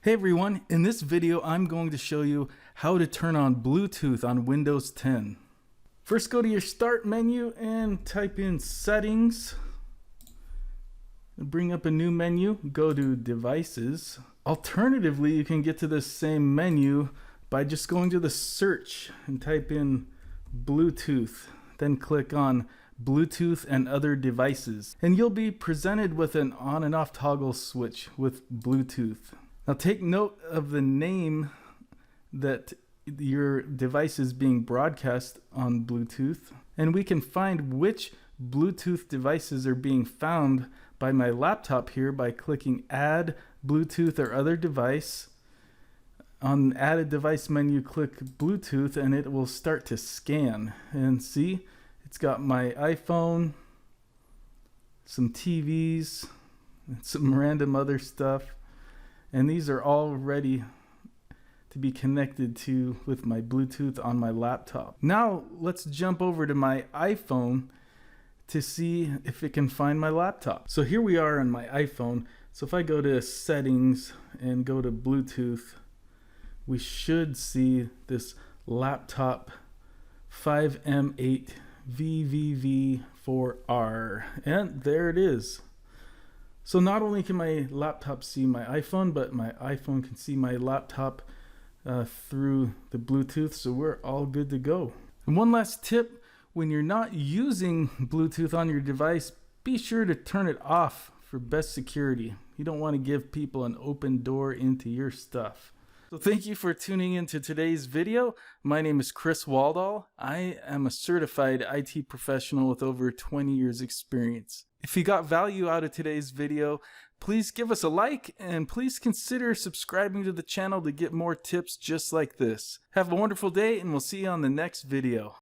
Hey everyone, in this video I'm going to show you how to turn on Bluetooth on Windows 10. First go to your start menu and type in settings. Bring up a new menu, go to devices. Alternatively, you can get to the same menu by just going to the search and type in Bluetooth. Then click on Bluetooth and other devices. And you'll be presented with an on and off toggle switch with Bluetooth. Now take note of the name that your device is being broadcast on Bluetooth, and we can find which Bluetooth devices are being found by my laptop here by clicking Add Bluetooth or Other Device. On the Add a Device menu, click Bluetooth and it will start to scan. And see, it's got my iPhone, some TVs, and some random other stuff. And these are all ready to be connected to with my Bluetooth on my laptop. Now let's jump over to my iPhone to see if it can find my laptop. So here we are on my iPhone. So if I go to settings and go to Bluetooth, we should see this laptop 5M8 VVV4R, and there it is. So not only can my laptop see my iPhone, but my iPhone can see my laptop through the Bluetooth, so we're all good to go. And one last tip, when you're not using Bluetooth on your device, be sure to turn it off for best security. You don't want to give people an open door into your stuff. So thank you for tuning into today's video. My name is Chris Waldall. I am a certified IT professional with over 20 years experience. If you got value out of today's video, please give us a like and please consider subscribing to the channel to get more tips just like this. Have a wonderful day and we'll see you on the next video.